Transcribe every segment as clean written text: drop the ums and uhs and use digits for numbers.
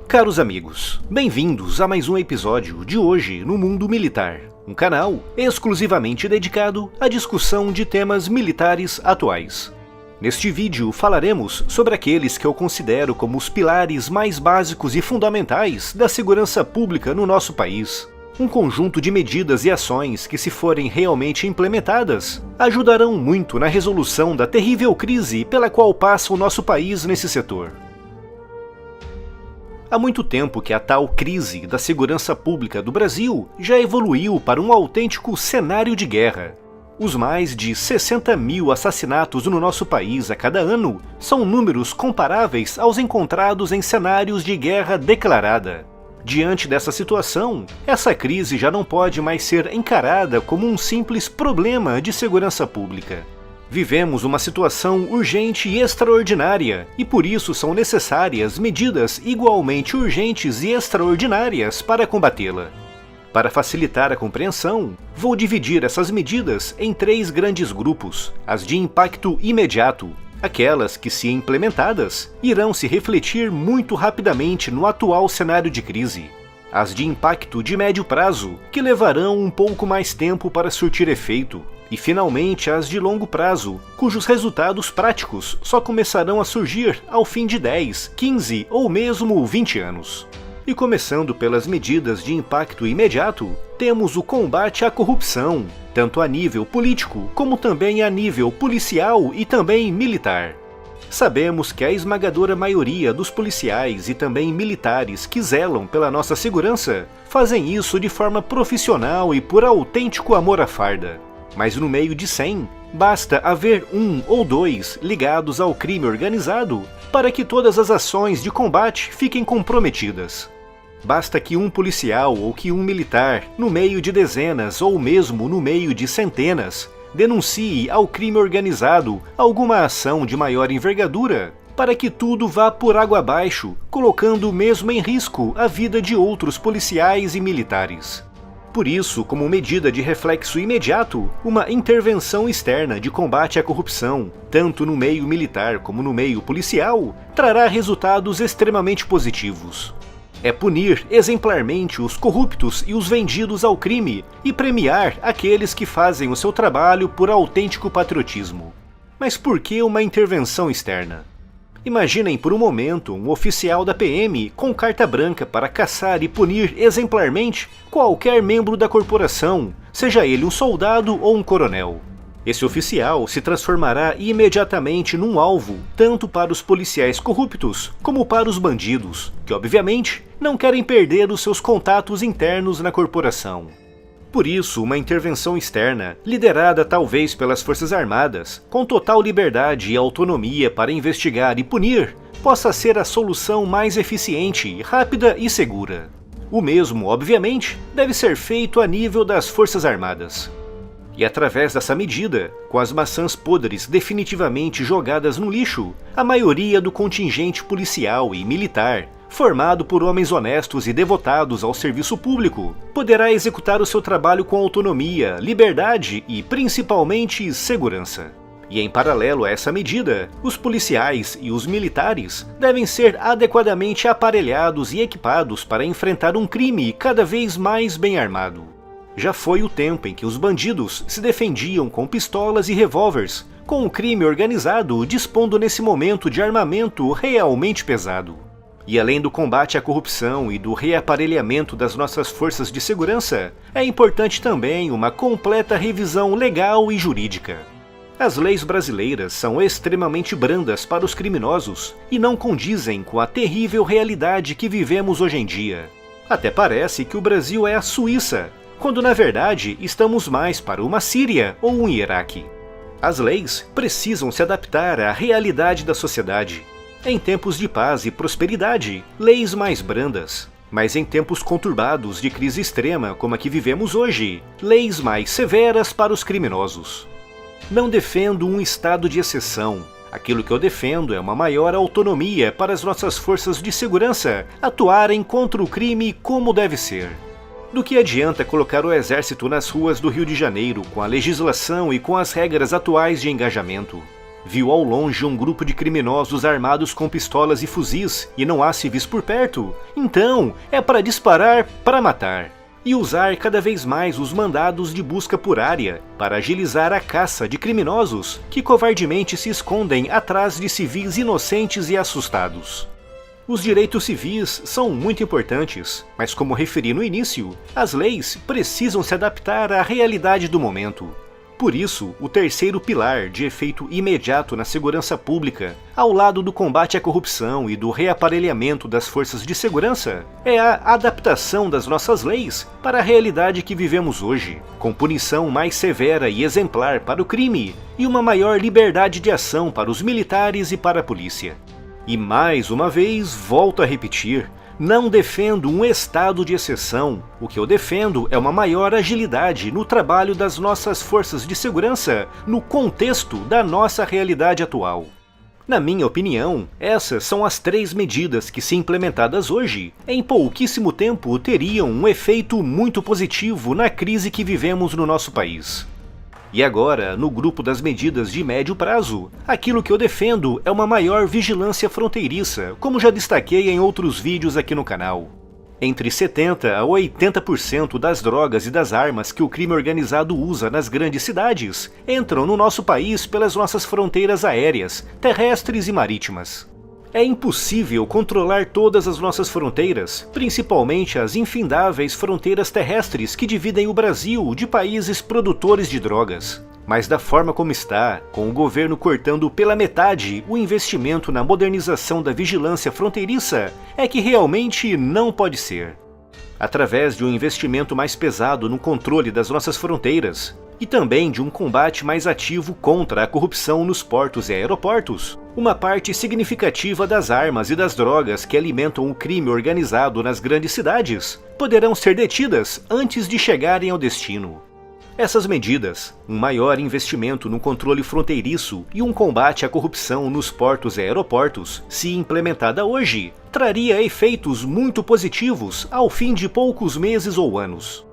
Caros amigos, bem-vindos a mais um episódio de Hoje no Mundo Militar, um canal exclusivamente dedicado à discussão de temas militares atuais. Neste vídeo falaremos sobre aqueles que eu considero como os pilares mais básicos e fundamentais da segurança pública no nosso país. Um conjunto de medidas e ações que, se forem realmente implementadas, ajudarão muito na resolução da terrível crise pela qual passa o nosso país nesse setor. Há muito tempo que a tal crise da segurança pública do Brasil já evoluiu para um autêntico cenário de guerra. Os mais de 60 mil assassinatos no nosso país a cada ano são números comparáveis aos encontrados em cenários de guerra declarada. Diante dessa situação, essa crise já não pode mais ser encarada como um simples problema de segurança pública. Vivemos uma situação urgente e extraordinária, e por isso são necessárias medidas igualmente urgentes e extraordinárias para combatê-la. Para facilitar a compreensão, vou dividir essas medidas em três grandes grupos: as de impacto imediato, aquelas que, se implementadas, irão se refletir muito rapidamente no atual cenário de crise; as de impacto de médio prazo, que levarão um pouco mais tempo para surtir efeito; e, finalmente, as de longo prazo, cujos resultados práticos só começarão a surgir ao fim de 10, 15 ou mesmo 20 anos. E começando pelas medidas de impacto imediato, temos o combate à corrupção, tanto a nível político como também a nível policial e também militar. Sabemos que a esmagadora maioria dos policiais e também militares que zelam pela nossa segurança fazem isso de forma profissional e por autêntico amor à farda. Mas no meio de 100, basta haver um ou dois ligados ao crime organizado para que todas as ações de combate fiquem comprometidas. Basta que um policial ou que um militar, no meio de dezenas ou mesmo no meio de centenas, denuncie ao crime organizado alguma ação de maior envergadura, para que tudo vá por água abaixo, colocando mesmo em risco a vida de outros policiais e militares. Por isso, como medida de reflexo imediato, uma intervenção externa de combate à corrupção, tanto no meio militar como no meio policial, trará resultados extremamente positivos. É punir exemplarmente os corruptos e os vendidos ao crime e premiar aqueles que fazem o seu trabalho por autêntico patriotismo. Mas por que uma intervenção externa? Imaginem por um momento um oficial da PM com carta branca para caçar e punir exemplarmente qualquer membro da corporação, seja ele um soldado ou um coronel. Esse oficial se transformará imediatamente num alvo, tanto para os policiais corruptos como para os bandidos, que obviamente não querem perder os seus contatos internos na corporação. Por isso, uma intervenção externa, liderada talvez pelas Forças Armadas, com total liberdade e autonomia para investigar e punir, possa ser a solução mais eficiente, rápida e segura. O mesmo, obviamente, deve ser feito a nível das Forças Armadas. E através dessa medida, com as maçãs podres definitivamente jogadas no lixo, a maioria do contingente policial e militar, formado por homens honestos e devotados ao serviço público, poderá executar o seu trabalho com autonomia, liberdade e, principalmente, segurança. E em paralelo a essa medida, os policiais e os militares devem ser adequadamente aparelhados e equipados para enfrentar um crime cada vez mais bem armado. Já foi o tempo em que os bandidos se defendiam com pistolas e revólveres, com o crime organizado dispondo nesse momento de armamento realmente pesado. E além do combate à corrupção e do reaparelhamento das nossas forças de segurança, é importante também uma completa revisão legal e jurídica. As leis brasileiras são extremamente brandas para os criminosos e não condizem com a terrível realidade que vivemos hoje em dia. Até parece que o Brasil é a Suíça, quando na verdade estamos mais para uma Síria ou um Iraque. As leis precisam se adaptar à realidade da sociedade. Em tempos de paz e prosperidade, leis mais brandas. Mas em tempos conturbados de crise extrema como a que vivemos hoje, leis mais severas para os criminosos. Não defendo um estado de exceção. Aquilo que eu defendo é uma maior autonomia para as nossas forças de segurança atuarem contra o crime como deve ser. Do que adianta colocar o exército nas ruas do Rio de Janeiro com a legislação e com as regras atuais de engajamento? Viu ao longe um grupo de criminosos armados com pistolas e fuzis e não há civis por perto? Então, é para disparar para matar. E usar cada vez mais os mandados de busca por área para agilizar a caça de criminosos que covardemente se escondem atrás de civis inocentes e assustados. Os direitos civis são muito importantes, mas como referi no início, as leis precisam se adaptar à realidade do momento. Por isso, o terceiro pilar de efeito imediato na segurança pública, ao lado do combate à corrupção e do reaparelhamento das forças de segurança, é a adaptação das nossas leis para a realidade que vivemos hoje, com punição mais severa e exemplar para o crime e uma maior liberdade de ação para os militares e para a polícia. E mais uma vez, volto a repetir, não defendo um estado de exceção. O que eu defendo é uma maior agilidade no trabalho das nossas forças de segurança no contexto da nossa realidade atual. Na minha opinião, essas são as 3 medidas que, se implementadas hoje, em pouquíssimo tempo teriam um efeito muito positivo na crise que vivemos no nosso país. E agora, no grupo das medidas de médio prazo, aquilo que eu defendo é uma maior vigilância fronteiriça, como já destaquei em outros vídeos aqui no canal. Entre 70% a 80% das drogas e das armas que o crime organizado usa nas grandes cidades entram no nosso país pelas nossas fronteiras aéreas, terrestres e marítimas. É impossível controlar todas as nossas fronteiras, principalmente as infindáveis fronteiras terrestres que dividem o Brasil de países produtores de drogas. Mas da forma como está, com o governo cortando pela metade o investimento na modernização da vigilância fronteiriça, é que realmente não pode ser. Através de um investimento mais pesado no controle das nossas fronteiras, e também de um combate mais ativo contra a corrupção nos portos e aeroportos, uma parte significativa das armas e das drogas que alimentam o crime organizado nas grandes cidades poderão ser detidas antes de chegarem ao destino. Essas medidas, um maior investimento no controle fronteiriço e um combate à corrupção nos portos e aeroportos, se implementada hoje, traria efeitos muito positivos ao fim de poucos meses ou anos.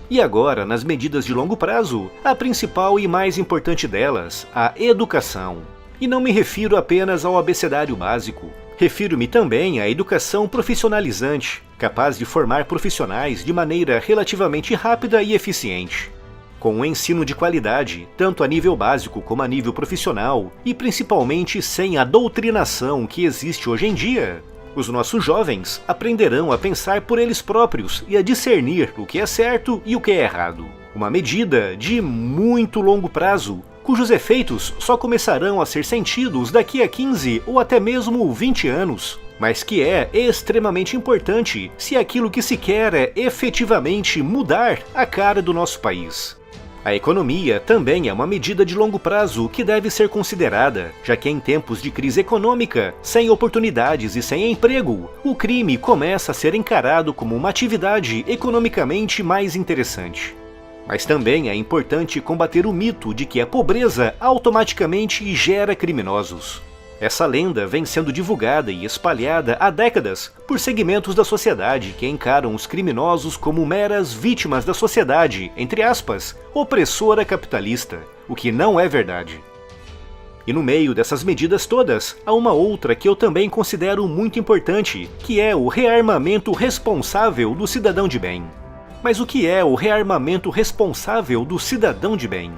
E agora, nas medidas de longo prazo, a principal e mais importante delas, a educação. E não me refiro apenas ao abecedário básico. Refiro-me também à educação profissionalizante, capaz de formar profissionais de maneira relativamente rápida e eficiente. Com um ensino de qualidade, tanto a nível básico como a nível profissional, e principalmente sem a doutrinação que existe hoje em dia, os nossos jovens aprenderão a pensar por eles próprios e a discernir o que é certo e o que é errado. Uma medida de muito longo prazo, cujos efeitos só começarão a ser sentidos daqui a 15 ou até mesmo 20 anos, mas que é extremamente importante se aquilo que se quer é efetivamente mudar a cara do nosso país. A economia também é uma medida de longo prazo que deve ser considerada, já que em tempos de crise econômica, sem oportunidades e sem emprego, o crime começa a ser encarado como uma atividade economicamente mais interessante. Mas também é importante combater o mito de que a pobreza automaticamente gera criminosos. Essa lenda vem sendo divulgada e espalhada há décadas por segmentos da sociedade que encaram os criminosos como meras vítimas da sociedade, entre aspas, opressora capitalista, o que não é verdade. E no meio dessas medidas todas, há uma outra que eu também considero muito importante, que é o rearmamento responsável do cidadão de bem. Mas o que é o rearmamento responsável do cidadão de bem?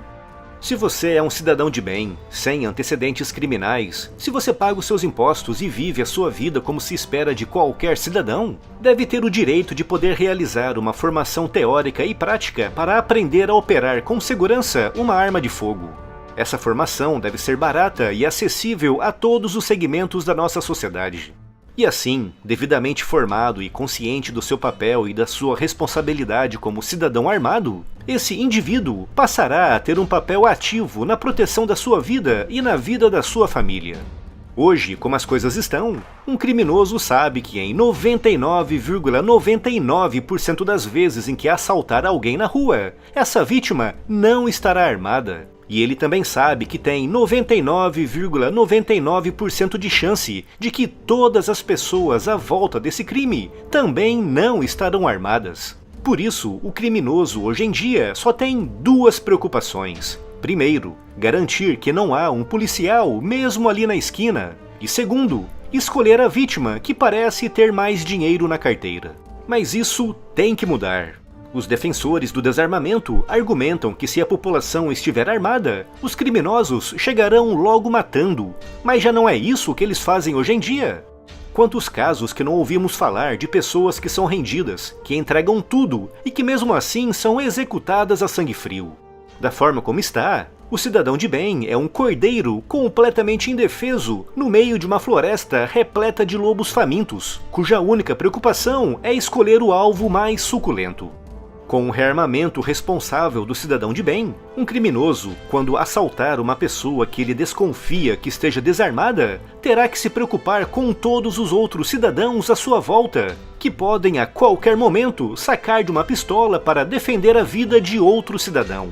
Se você é um cidadão de bem, sem antecedentes criminais, se você paga os seus impostos e vive a sua vida como se espera de qualquer cidadão, deve ter o direito de poder realizar uma formação teórica e prática para aprender a operar com segurança uma arma de fogo. Essa formação deve ser barata e acessível a todos os segmentos da nossa sociedade. E assim, devidamente formado e consciente do seu papel e da sua responsabilidade como cidadão armado, esse indivíduo passará a ter um papel ativo na proteção da sua vida e na vida da sua família. Hoje, como as coisas estão, um criminoso sabe que em 99,99% das vezes em que assaltar alguém na rua, essa vítima não estará armada. E ele também sabe que tem 99,99% de chance de que todas as pessoas à volta desse crime também não estarão armadas. Por isso, o criminoso hoje em dia só tem duas preocupações: Primeiro, garantir que não há um policial mesmo ali na esquina. E segundo, escolher a vítima que parece ter mais dinheiro na carteira. Mas isso tem que mudar. Os defensores do desarmamento argumentam que se a população estiver armada, os criminosos chegarão logo matando. Mas já não é isso que eles fazem hoje em dia? Quantos casos que não ouvimos falar de pessoas que são rendidas, que entregam tudo e que mesmo assim são executadas a sangue frio? Da forma como está, o cidadão de bem é um cordeiro completamente indefeso no meio de uma floresta repleta de lobos famintos, cuja única preocupação é escolher o alvo mais suculento. Com o rearmamento responsável do cidadão de bem, um criminoso, quando assaltar uma pessoa que ele desconfia que esteja desarmada, terá que se preocupar com todos os outros cidadãos à sua volta, que podem a qualquer momento sacar de uma pistola para defender a vida de outro cidadão.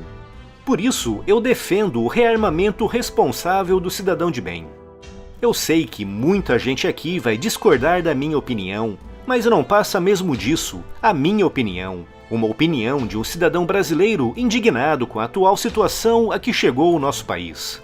Por isso, eu defendo o rearmamento responsável do cidadão de bem. Eu sei que muita gente aqui vai discordar da minha opinião, mas não passa mesmo disso, a minha opinião. Uma opinião de um cidadão brasileiro indignado com a atual situação a que chegou o nosso país.